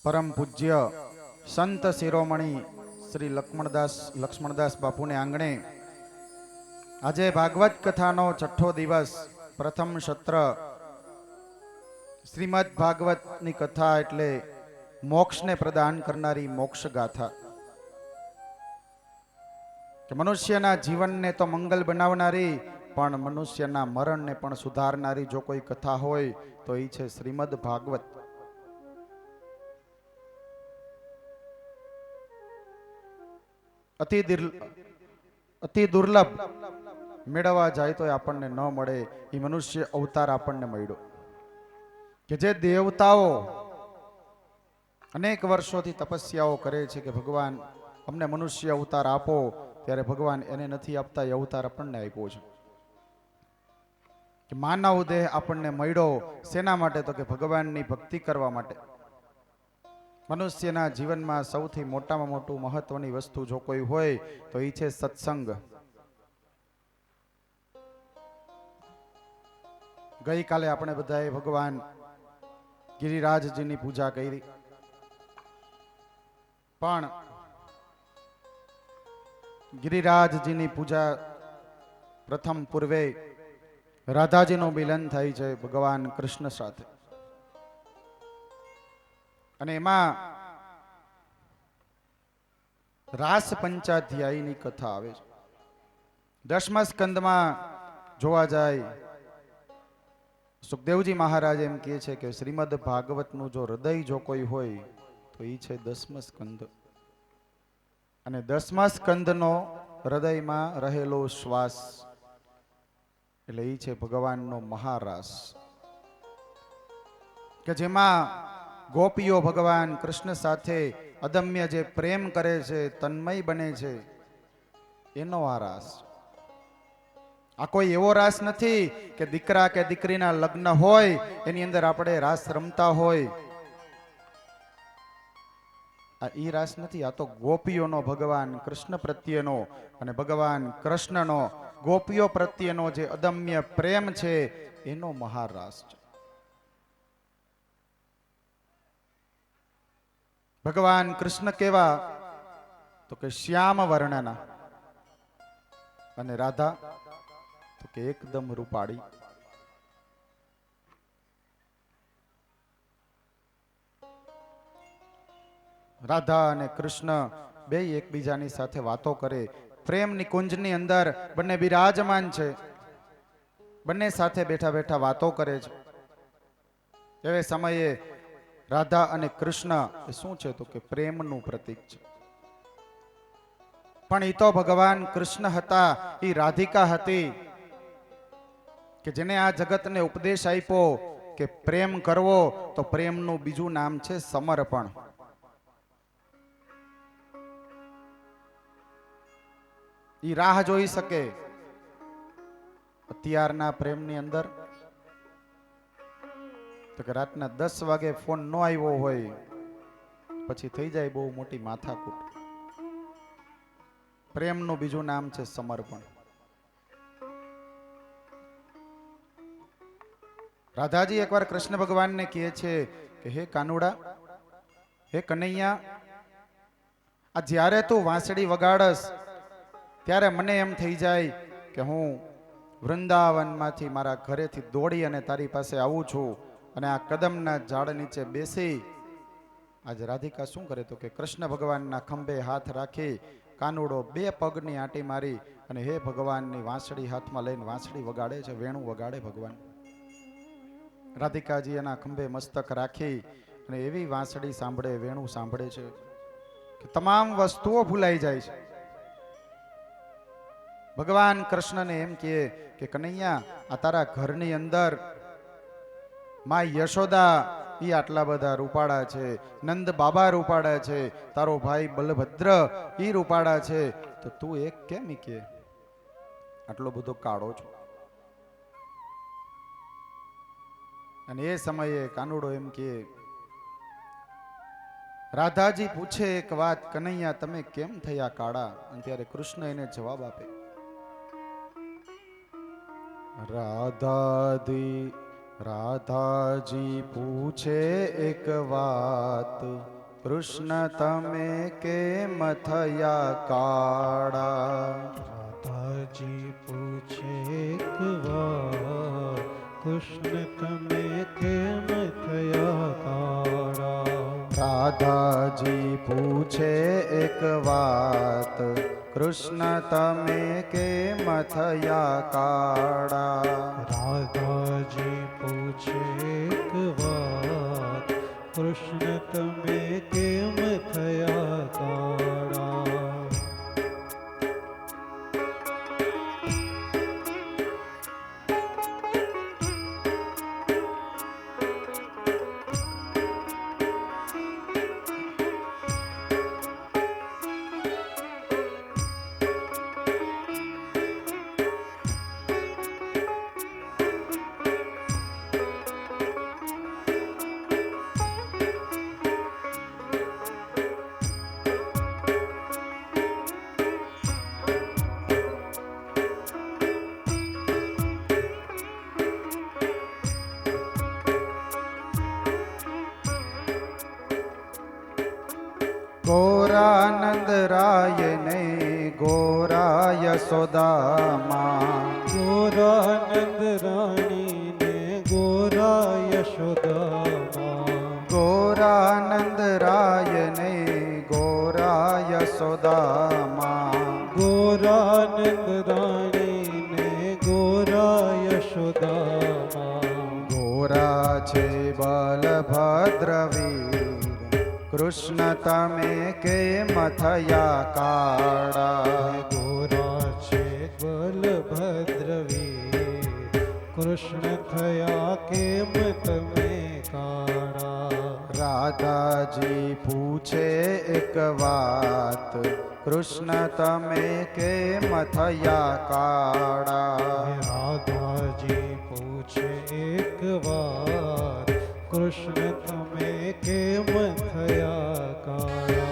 પરમ પૂજ્ય સંત શિરોમણી શ્રી લક્ષ્મણદાસ બાપુને આંગણે આજે ભાગવત કથાનો છઠ્ઠો દિવસ પ્રથમ સત્ર શ્રીમદ ભાગવતની કથા એટલે મોક્ષને પ્રદાન કરનારી મોક્ષ ગાથા કે મનુષ્યના જીવનને તો મંગલ બનાવનારી પણ મનુષ્યના મરણને પણ સુધારનારી જો કોઈ કથા હોય તો એ છે શ્રીમદ ભાગવત. અતિ દુર્લભ મેળવવા જાય તો આપણને ન મળે એ મનુષ્ય અવતાર આપણને મળ્યો કે જે દેવતાઓ અનેક વર્ષોથી તપસ્યાઓ કરે છે કે ભગવાન અમને મનુષ્ય અવતાર આપો, ત્યારે ભગવાન એને નથી આપતા, એ અવતાર આપણને આપ્યો છે. કે માનવ દેહ આપણને મળ્યો શેના માટે? તો કે ભગવાનની ભક્તિ કરવા માટે. મનુષ્યના જીવનમાં સૌથી મોટામાં મોટું મહત્વની વસ્તુ જો કોઈ હોય તો એ છે સત્સંગ. ગઈકાલે આપણે બધાએ ભગવાન ગિરિરાજજીની પૂજા કરી, પણ ગિરિરાજજીની પૂજા પ્રથમ પૂર્વે રાધાજીનું મિલન થાય છે ભગવાન કૃષ્ણ સાથે, અને એમાં રાસ પંચાધ્યાયની કથા આવે છે. 10મા સ્કંદમાં જોવા જાય સુખદેવજી મહારાજ એમ કહે છે કે શ્રીમદ ભાગવતનું જો હૃદય જો કોઈ હોય તો એ છે 10મો સ્કંદ, અને 10મા સ્કંદનો હૃદયમાં રહેલો શ્વાસ એટલે એ છે ભગવાનનો મહારાસ, કે જેમાં ગોપીઓ ભગવાન કૃષ્ણ સાથે અદમ્ય જે પ્રેમ કરે છે, તન્મય બને છે, એનો આ રાસ. આ કોઈ એવો રાસ નથી કે દીકરા કે દીકરીના લગ્ન હોય એની અંદર આપણે રાસ રમતા હોય, આ ઈ રાસ નથી. આ તો ગોપીઓનો ભગવાન કૃષ્ણ પ્રત્યેનો અને ભગવાન કૃષ્ણનો ગોપીઓ પ્રત્યેનો જે અદમ્ય પ્રેમ છે એનો મહારાસ છે. ભગવાન કૃષ્ણ કેવા? તો કે શ્યામ વર્ણના, અને રાધા તો કે એકદમ રૂપાળી. રાધા અને કૃષ્ણ બે એકબીજાની સાથે વાતો કરે, પ્રેમની કુંજની અંદર બંને બિરાજમાન છે, બંને સાથે બેઠા બેઠા વાતો કરે છે. એવે સમયે રાધા અને કૃષ્ણ એ શું છે? તો કે પ્રેમનું પ્રતીક છે. પણ એ તો ભગવાન કૃષ્ણ હતા, એ રાધિકા હતી કે જેને આ જગતને ઉપદેશ આપ્યો કે પ્રેમ કરવો તો પ્રેમનું બીજું નામ છે સમર્પણ. ઈ રાહ જોઈ શકે અત્યારના પ્રેમની અંદર તો કે રાતના 10 વાગે ફોન ન આવ્યો હોય પછી થઈ જાય બહુ મોટી માથાકૂટ. પ્રેમનું બીજું નામ છે સમર્પણ. રાધાજી એકવાર કૃષ્ણ ભગવાનને કહે છે કે હે કાનુડા, હે કનૈયા, આ જ્યારે તું વાંસળી વગાડસ ત્યારે મને એમ થઈ જાય કે હું વૃંદાવનમાંથી મારા ઘરેથી દોડી અને તારી પાસે આવું છું, અને આ કદમના ઝાડ નીચે બેસી. આજે રાધિકા શું કરે? તો કે કૃષ્ણ ભગવાનના ખંભે હાથ રાખી કાનુડો 2 પગની આંટી મારી અને હે ભગવાનની વાંસળી હાથમાં લઈને વાંસળી વગાડે છે, વેણું વગાડે ભગવાન. રાધિકાજી એના ખંભે મસ્તક રાખી અને એવી વાંસળી સાંભળે, વેણું સાંભળે છે કે તમામ વસ્તુઓ ભૂલાઈ જાય છે. ભગવાન કૃષ્ણને એમ કહે કે કનૈયા, આ તારા ઘરની અંદર માં યશોદા ઈ આટલા બધા રૂપાળા છે, નંદ બાબા રૂપાળા છે, તારો ભાઈ બલભદ્ર ઈ રૂપાળા છે, તો તું એક કેમ કે આટલો બધો કાળો છો? અને એ સમયે કાનુડો એમ કે, રાધાજી પૂછે એક વાત, કનૈયા તમે કેમ થયા કાળા? અને ત્યારે કૃષ્ણ એને જવાબ આપે, રાધાજી પૂછે એક વાત, કૃષ્ણ તમે કેમ થયા કાળા? રાધાજી પૂછે એક વાર, કૃષ્ણ તમે કેમ થયા કાળા? રાધાજી પૂછે એક વાત, કૃષ્ણ તમે કેમ થયા કાળા? રાધાજી પૂછે એક વાત, કૃષ્ણ તમે કેમ થયા કાળા? ગોરાનંદ રાય ને ગોરા યશોદામાં, ગોરાનંદ રાણી ને ગોરા યશોદામાં, ગોરાનંદ રાય ને ગોરા યશોદામાં, ગોરાનંદ રાણી ને ગોરા યશોદામાં, ગોરા છે બલભદ્ર વીર, કૃષ્ણ તમે કેમ થયા કાળા? ગોરા છે બલભદ્ર વીર, કૃષ્ણ થયા કેમ તમે કાળા? રાધાજી પૂછે એક વાત, કૃષ્ણ તમે કેમ થયા કાળા? રાધાજી પૂછે એક વાર, કૃષ્ણ તમે કેમ થયા કાળા?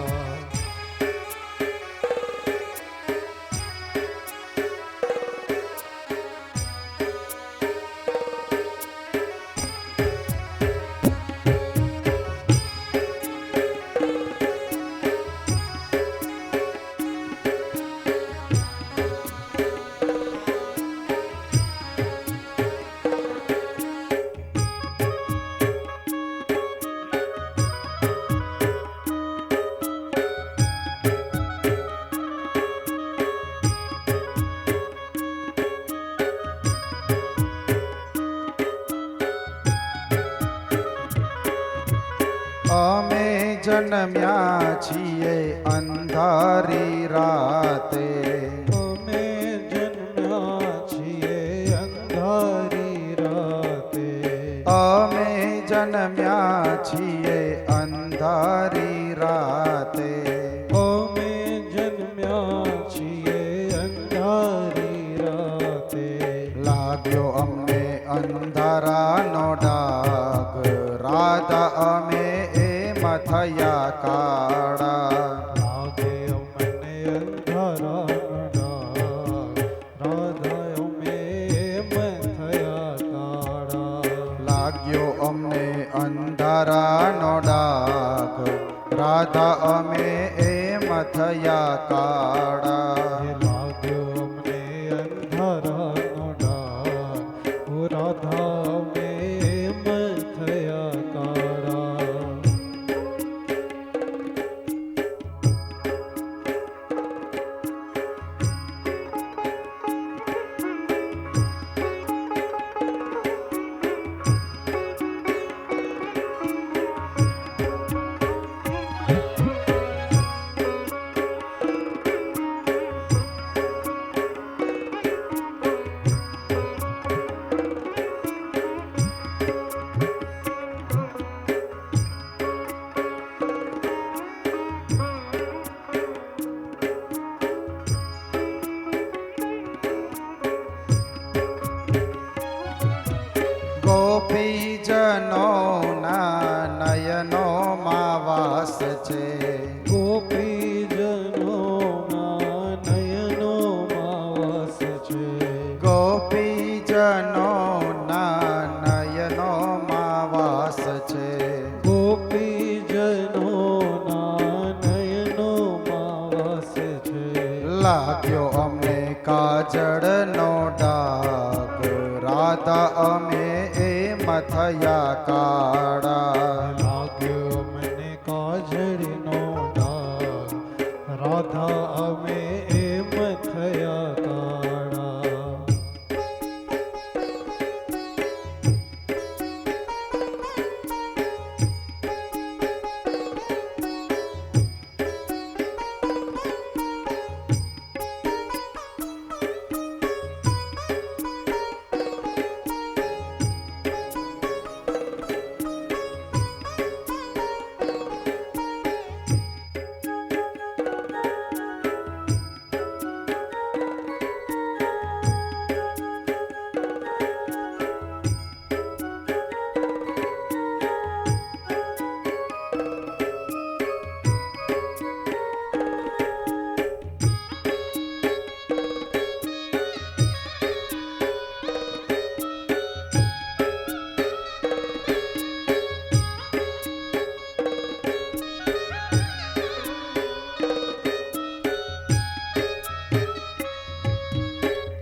અમે જન્મ્યા છીએ અંધારી રાતે, અમે જન્મ્યા છીએ અંધારી રાતે, અમે જન્મ્યા છીએ અંધારી રાતે, અમે જન્મ્યા છીએ અંધારી રાતે, લાગ્યો અમને અંધારાનો ડાગ, રાધા અમે એમ થયા કાળા? લાગે અમને અંધારાનો ડાગ, રાધા અમે એમ થયા કાળા? લાગ્યો અમને અંધારાનો ડાગ, રાધા અમે એમ થયા કાળા? લાગ્યો અમને અંધારાનો ડાગ, ઓ રાધા અમે એમ થયા કાળા? ગોપીજનોના નયનોમાં વાસ છે, ગોપીજનોના નયનોમાં વાસ છે, ગોપીજનોના નયનોમાં વાસ છે, ગોપીજનોના લાગ્યો અમને કાજળનો ડાઘ, રાધા અમે એમ થયા કાળા. લાગ્યો મને કાજળનો ડાઘ, રાધા અમે એમ થયા કાળા.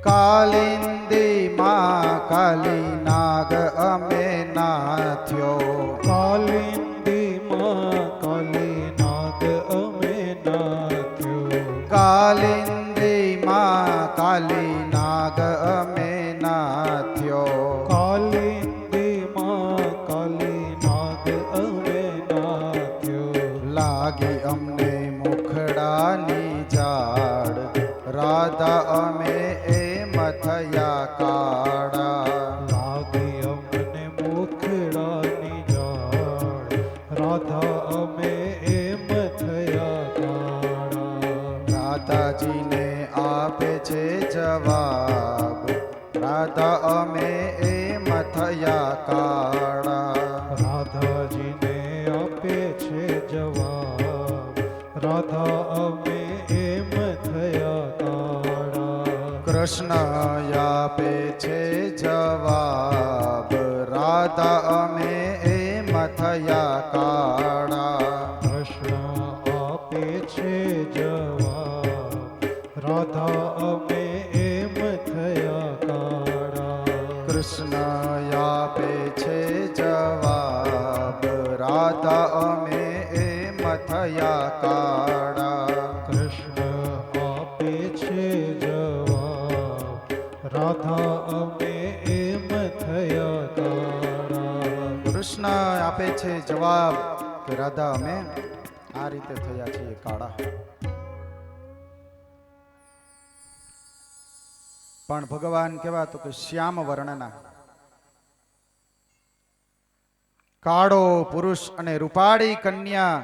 કાલિંદી માં કાલી નાગ અમે નાથ્યો, કાલિંદી માં કાલી નાગ અમે નાથ્યો. કાલિંદી માં કાલી નાગ અમે નાથ્યો. કાલિંદી માં કાલી નાગ અમે નાથ્યો. લાગી અમને મુખડાની ઝાડ, રાધા અમે એમ થયા કાળા. લાગી અમને મુખડાની ઝાડ, રાધા અમે એમ થયા કાળા. રાધાજીને આપે છે જવાબ, રાધા અમે એમ થયા કાળા. રાધાજીને આપે છે જવાબ, રાધા અમે એમ થયા કાળા. કૃષ્ણ આપે છે જવાબ, રાધા અમે એમ થયા કાળા. કૃષ્ણ આપે છે જવાબ, રાધા અમે એમ થયા કાળા. કૃષ્ણ આપે છે જવાબ, રાધા અમે એમ થયા કાળા. કૃષ્ણ આપે છે જવાબ, રાધા અમે એમ થયા કાળા. કૃષ્ણ આપે છે જવાબ કે રાધા અમે આ રીતે થયા છીએ કાળા. પણ ભગવાન કેવા તો કે શ્યામ વર્ણના, કાળો પુરુષ અને રૂપાળી કન્યા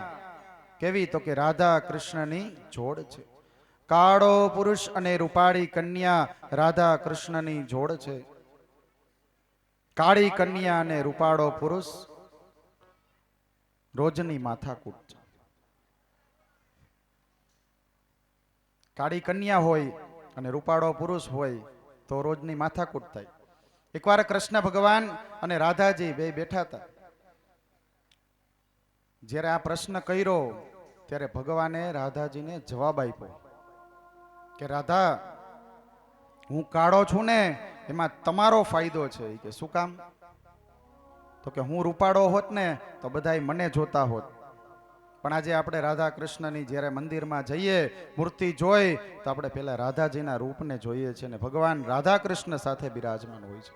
કેવી તો કે રાધા કૃષ્ણની જોડ છે. કાળો પુરુષ અને રૂપાળી કન્યા રાધા કૃષ્ણની જોડ છે. કાળી કન્યા અને રૂપાળો પુરુષ રોજની માથાકૂટ છે. કાળી કન્યા હોય અને રૂપાળો પુરુષ હોય તો રોજની માથાકૂટ થાય. એકવાર કૃષ્ણ ભગવાન અને રાધાજી બે બેઠા હતા. જ્યારે આ પ્રશ્ન કર્યો ત્યારે ભગવાને રાધાજીને જવાબ આપ્યો કે રાધા, હું કાળો છું ને એમાં તમારો ફાયદો છે. કે શું કામ? તો કે હું રૂપાળો હોત ને તો બધાય મને જોતા હોત. પણ આજે આપણે રાધા કૃષ્ણની જ્યારે મંદિરમાં જઈએ, મૂર્તિ જોઈ તો આપણે પેલા રાધાજીના રૂપને જોઈએ છીએ ને ભગવાન રાધા કૃષ્ણ સાથે બિરાજમાન હોય છે.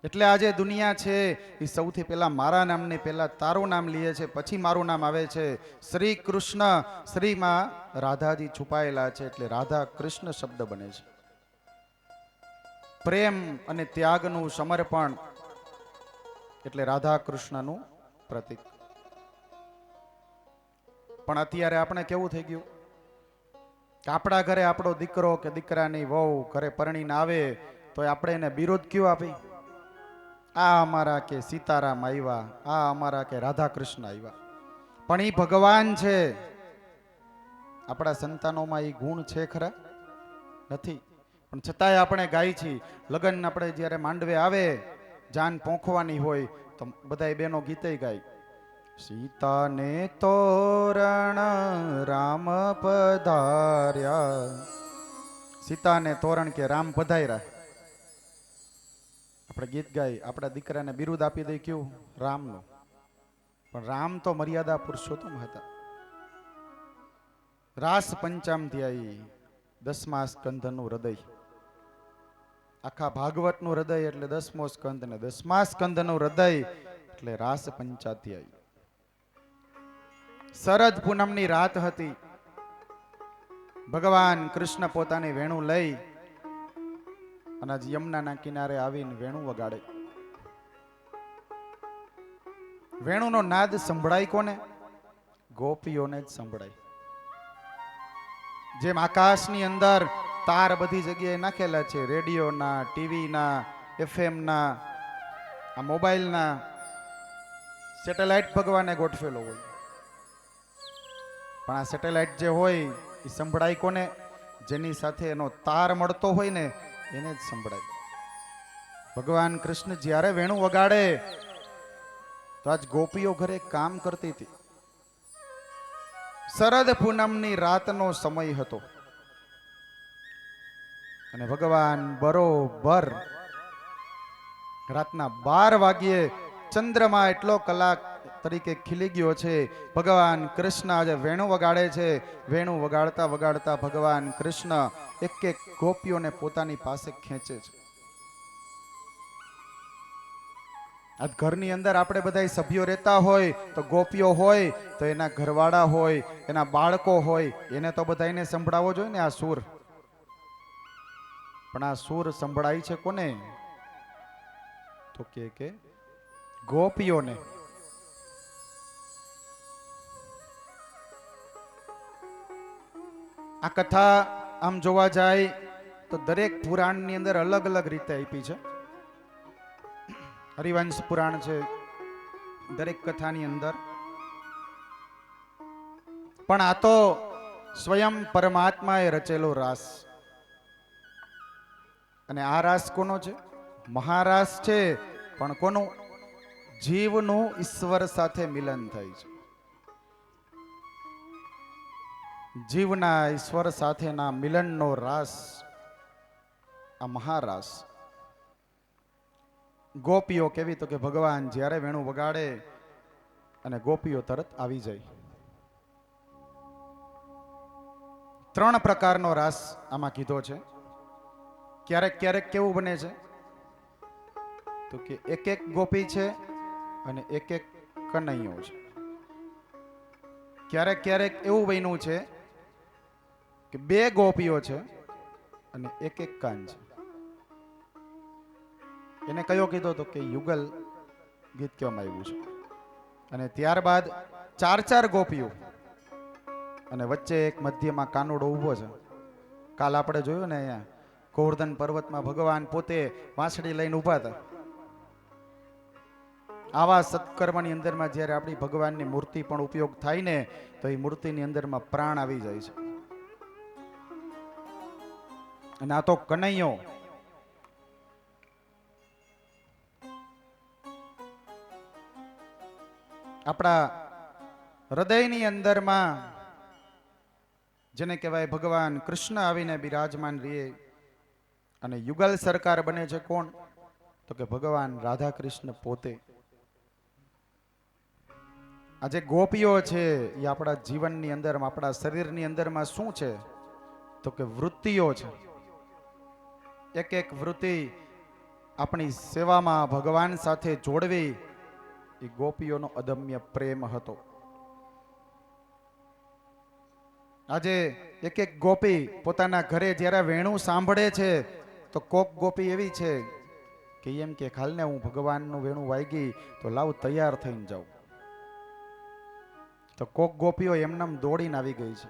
એટલે આજે દુનિયા છે એ સૌથી પહેલા મારા નામની પહેલા તારું નામ લે છે, પછી મારું નામ આવે છે. શ્રી કૃષ્ણ, શ્રીમાં રાધાજી છુપાયેલા છે એટલે રાધા કૃષ્ણ શબ્દ બને છે. પ્રેમ અને ત્યાગનું સમર્પણ એટલે રાધા કૃષ્ણનું પ્રતીક. પણ અત્યારે આપણે કેવું થઈ ગયું કે આપણા ઘરે આપણો દીકરો કે દીકરાની વહુ ઘરે પરણીને આવે તો આપણે એને વિરોધ કયો આપી? આ અમારા કે સીતારામ આવ્યા, આ અમારા કે રાધા કૃષ્ણ આવ્યા. પણ એ ભગવાન છે. આપણા સંતાનોમાં એ ગુણ છે ખરા? નથી. પણ છતાંય આપણે ગાય છીએ. લગ્ન આપણે જ્યારે માંડવે આવે, જાન પોંખવાની હોય તો બધાય બહેનો ગીતે ગાય. સીતાને તોરણ રામ પધાર્યા. સીતાને તોરણ કે રામ પધાર્યા. આપણે ગીત ગાઈ, આપણા દીકરાને બિરુદ આપી દઈ કયું? રામનું. પણ રામ તો મર્યાદા પુરુષોત્તમ હતા. રાસ પંચામથી આવી 10મા સ્કંધનું હૃદય. આખા ભાગવતનું હૃદય એટલે 10મો સ્કંધ, ને 10મા સ્કંધનું હૃદય એટલે રાસ પંચાથી આવી. શરદ પૂનમની રાત હતી. ભગવાન કૃષ્ણ પોતાની વેણુ લઈ અને આજ યમુનાના કિનારે આવીને વેણુ વગાડે. વેણુનો નાદ સંભળાય કોને? ગોપીઓને જ સંભળાય. જેમ આકાશની અંદર તાર બધી જગ્યાએ નાખેલા છે, રેડિયોના, ટીવીના, એફએમના, આ મોબાઈલના, સેટેલાઇટ ભગવાને ગોઠવેલો હોય. પણ આ સેટેલાઇટ જે હોય એ સંભળાય કોને? જેની સાથે એનો તાર મળતો હોય ને એને જ સંભળાય. ભગવાન કૃષ્ણ જ્યારે વેણુ વગાડે તો આજ ગોપીઓ ઘરે કામ કરતી હતી. શરદ પૂનમની રાતનો સમય હતો અને ભગવાન બરોબર રાતના 12 વાગ્યે ચંદ્રમાં એટલો કલાક તરીકે ખીલી ગયો છે. ભગવાન કૃષ્ણ આજે વેણુ વગાડે છે. વેણુ વગાડતા વગાડતા ભગવાન કૃષ્ણ એક એક ગોપીઓને પોતાની પાસે ખેંચે છે. આજ ઘરની અંદર આપણે બધા સભ્યો રહેતા હોય તો ગોપીઓ હોય તો એના ઘરવાળા હોય, એના બાળકો હોય, એને તો બધાને સંભળાવવો જોઈએ ને આ સૂર. પણ આ સૂર સંભળાય છે કોને? તો કે ગોપીઓને. આ કથા આમ જોવા જાય તો દરેક પુરાણની અંદર અલગ અલગ રીતે આપી છે. હરિવંશ પુરાણ છે દરેક કથાની અંદર. પણ આ તો સ્વયં પરમાત્માએ રચેલો રાસ. અને આ રાસ કોનો છે? મહારાસ છે. પણ કોનું? જીવનું ઈશ્વર સાથે મિલન થાય છે. જીવના ઈશ્વર સાથેના મિલનનો રાસ આ મહારાસ. ગોપીઓ કેવી? તો કે ભગવાન જ્યારે વેણુ વગાડે અને ગોપીઓ તરત આવી જાય. 3 પ્રકારનો રાસ આમાં કીધો છે. ક્યારેક ક્યારેક કેવું બને છે તો કે એક એક ગોપી છે અને એક એક કનૈયો છે. ક્યારેક ક્યારેક એવું બન્યું છે કે 2 ગોપીઓ છે અને એક એક કાન છે. એને કયો કીધો? તો કે યુગલ ગીત કહેવામાં આવ્યું છે. અને ત્યારબાદ 4 ગોપીઓ અને વચ્ચે એક મધ્યમાં કાનુડો ઊભો છે. કાલ આપણે જોયું ને અહીંયા ગોવર્ધન પર્વતમાં ભગવાન પોતે વાંસળી લઈને ઊભા હતા. આવા સત્કર્મની અંદરમાં જ્યારે આપણી ભગવાનની મૂર્તિ પણ ઉપયોગ થાય ને તો એ મૂર્તિની અંદરમાં પ્રાણ આવી જાય છે. અને આ તો કનૈયો. આપણા હૃદયની અંદરમાં જેને કહેવાય ભગવાન કૃષ્ણ આવીને બિરાજમાન રહે. અને યુગલ સરકાર બને છે કોણ? તો કે ભગવાન રાધા કૃષ્ણ પોતે. આજે ગોપીઓ છે એ આપણા જીવનની અંદર, આપણા શરીરની અંદરમાં શું છે? તો કે વૃત્તિઓ છે. એક એક વૃત્તિ આપણી સેવામાં ભગવાન સાથે જોડવી એ ગોપીઓનો અદમ્ય પ્રેમ હતો. આજે એક એક ગોપી પોતાના ઘરે જ્યારે વેણુ સાંભળે છે તો કોક ગોપી એવી છે કે એમ કે ખાલને હું ભગવાનનું વેણુ વાગી તો લાવ તૈયાર થઈને જાઉં. તો કોક ગોપીઓ એમનામ દોડીને આવી ગઈ છે.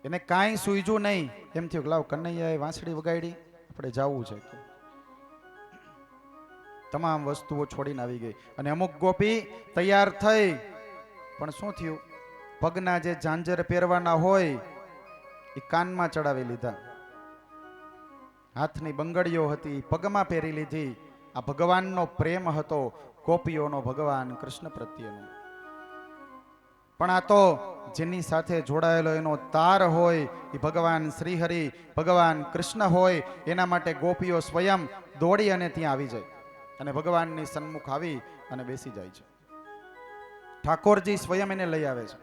એને કાંઈ સૂઝ્યું નહીં. એમ થયું કે લાવ કનૈયાએ વાંસળી વગાડી, આપણે જવું છે. તમામ વસ્તુઓ છોડીને આવી ગઈ. અને અમુક ગોપી તૈયાર થઈ પણ શું થયું? પગના જે ઝાંઝર પહેરવાના હોય એ કાનમાં ચડાવી લીધા. હાથની બંગડીઓ હતી પગમાં પહેરી લીધી. આ ભગવાનનો પ્રેમ હતો. ગોપીઓનો ભગવાન કૃષ્ણ પ્રત્યેનો. પણ આ તો જેની સાથે જોડાયેલો એનો તાર હોય એ ભગવાન શ્રીહરિ ભગવાન કૃષ્ણ હોય, એના માટે ગોપીઓ સ્વયં દોડી અને ત્યાં આવી જાય અને ભગવાનની સન્મુખ આવી અને બેસી જાય છે. ઠાકોરજી સ્વયં એને લઈ આવે છે.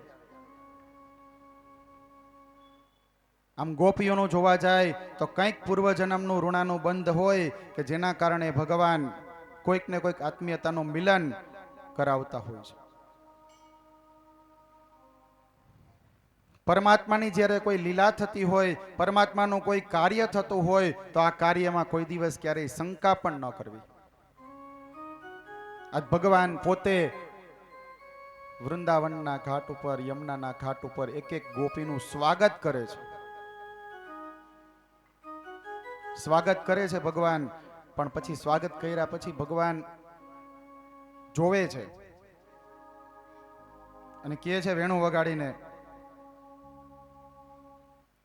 આમ ગોપીઓનું જોવા જાય તો કંઈક પૂર્વજન્મનું ઋણાનું બંધ હોય કે જેના કારણે ભગવાન કોઈક ને કોઈક આત્મીયતાનું મિલન કરાવતા હોય છે. પરમાત્માની જ્યારે કોઈ લીલા થતી હોય, પરમાત્માનું કોઈ કાર્ય થતું હોય તો આ કાર્યમાં કોઈ દિવસ ક્યારેય શંકા પણ ન કરવી. આજ ભગવાન પોતે વૃંદાવનના ઘાટ ઉપર, યમુનાના ઘાટ ઉપર એક એક ગોપીનું સ્વાગત કરે છે. સ્વાગત કરે છે ભગવાન, પણ પછી સ્વાગત કર્યા પછી ભગવાન જોવે છે અને કહે છે વેણુ વગાડીને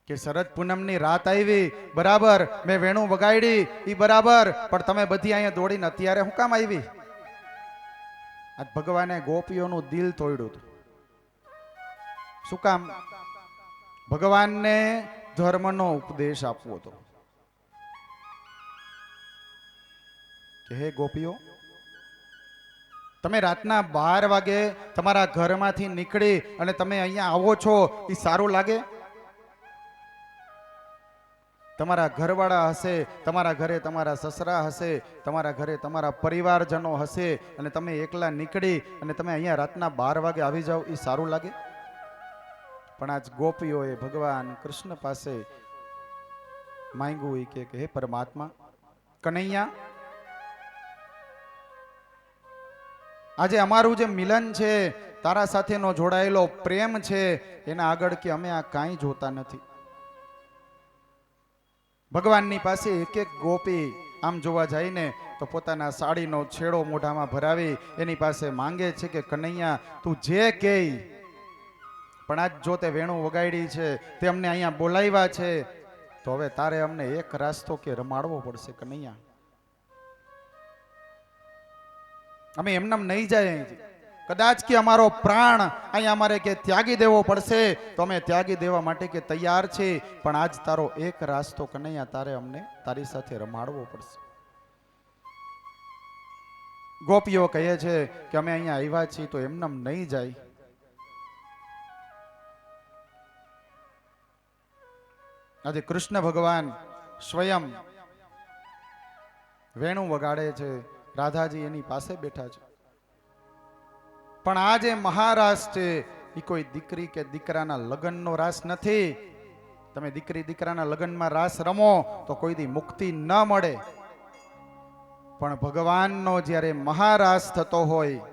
કે શરદ પૂનમની રાત આવી, બરાબર, મેં વેણુ વગાડી ઈ બરાબર, પણ તમે બધી અહીંયા દોડીને અત્યારે હું કામ આવી? આજ ભગવાને ગોપીઓનું દિલ તોડ્યું હતું. શું કામ? ભગવાનને ધર્મનો ઉપદેશ આપવો હતો કે હે ગોપીઓ, તમે રાતના 12 વાગે તમારા ઘરમાંથી નીકળી અને તમે અહીંયા આવો છો, એ સારું લાગે? તમારા ઘરવાળા હશે, તમારા ઘરે તમારા સસરા હશે, તમારા ઘરે તમારા પરિવારજનો હશે અને તમે એકલા નીકળી અને તમે અહીંયા રાતના 12 વાગે આવી જાઓ, એ સારું લાગે? પણ આજ ગોપીઓએ ભગવાન કૃષ્ણ પાસે માંગ્યું કે હે પરમાત્મા, કનૈયા, આજે અમારું જે મિલન છે, તારા સાથેનો જોડાયેલો પ્રેમ છે, એના આગળ કે અમે આ કાંઈ જોતા નથી. ભગવાનની પાસે એક એક ગોપી આમ જોવા જાય ને તો પોતાના સાડીનો છેડો મોઢામાં ભરાવી એની પાસે માંગે છે કે કનૈયા, તું જે કહે. પણ આજ જો તે વેણુ વગાડી છે, તે અમને અહીંયા બોલાવ્યા છે, તો હવે તારે અમને એક રાસ્તો કે રમાડવો પડશે કનૈયા. અમે એમનેમ નહીં જાય અહીંથી. કદાચ કે અમારો પ્રાણ અહીંયા અમારે કે ત્યાગી દેવો પડશે તો અમે ત્યાગી દેવા માટે કે તૈયાર છે, પણ આજ તારો એક રાસ્તો કનૈયા, તારે અમને તારી સાથે રમાડવો પડશે. ગોપીઓ કહે છે કે અમે અહીંયા આવ્યા છીએ તો એમનેમ નહીં જાય. આજે કૃષ્ણ ભગવાન સ્વયં વેણુ વગાડે છે, રાધાજી એની પાસે બેઠા છે. પણ આ જે મહારાસ છે એ કોઈ દીકરી કે દીકરાના લગ્નનો રાસ નથી. તમે દીકરી દીકરાના લગ્નમાં રાસ રમો તો કોઈ દી મુક્તિ ન મળે. પણ ભગવાનનો જ્યારે મહારાસ થતો હોય,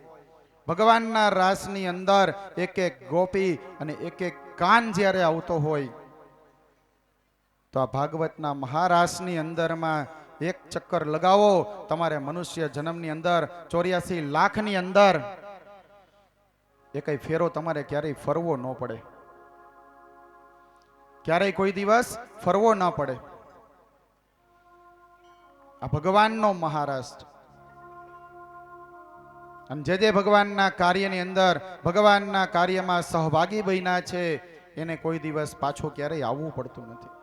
ભગવાનના રાસની અંદર એક એક ગોપી અને એક એક કાન જ્યારે આવતો હોય, તો આ ભાગવતના મહારાસની અંદરમાં એક ચક્કર લગાવો, તમારે મનુષ્ય જન્મની અંદર 84 લાખની અંદર એ કઈ ફેરો તમારે ક્યારેય ફરવો ન પડે, ક્યારેય કોઈ દિવસ ફરવો ન પડે. આ ભગવાનનો મહારાસ. અને જે ભગવાનના કાર્યની અંદર ભગવાનના કાર્યમાં સહભાગી બન્યા છે એને કોઈ દિવસ પાછો ક્યારેય આવવું પડતું નથી.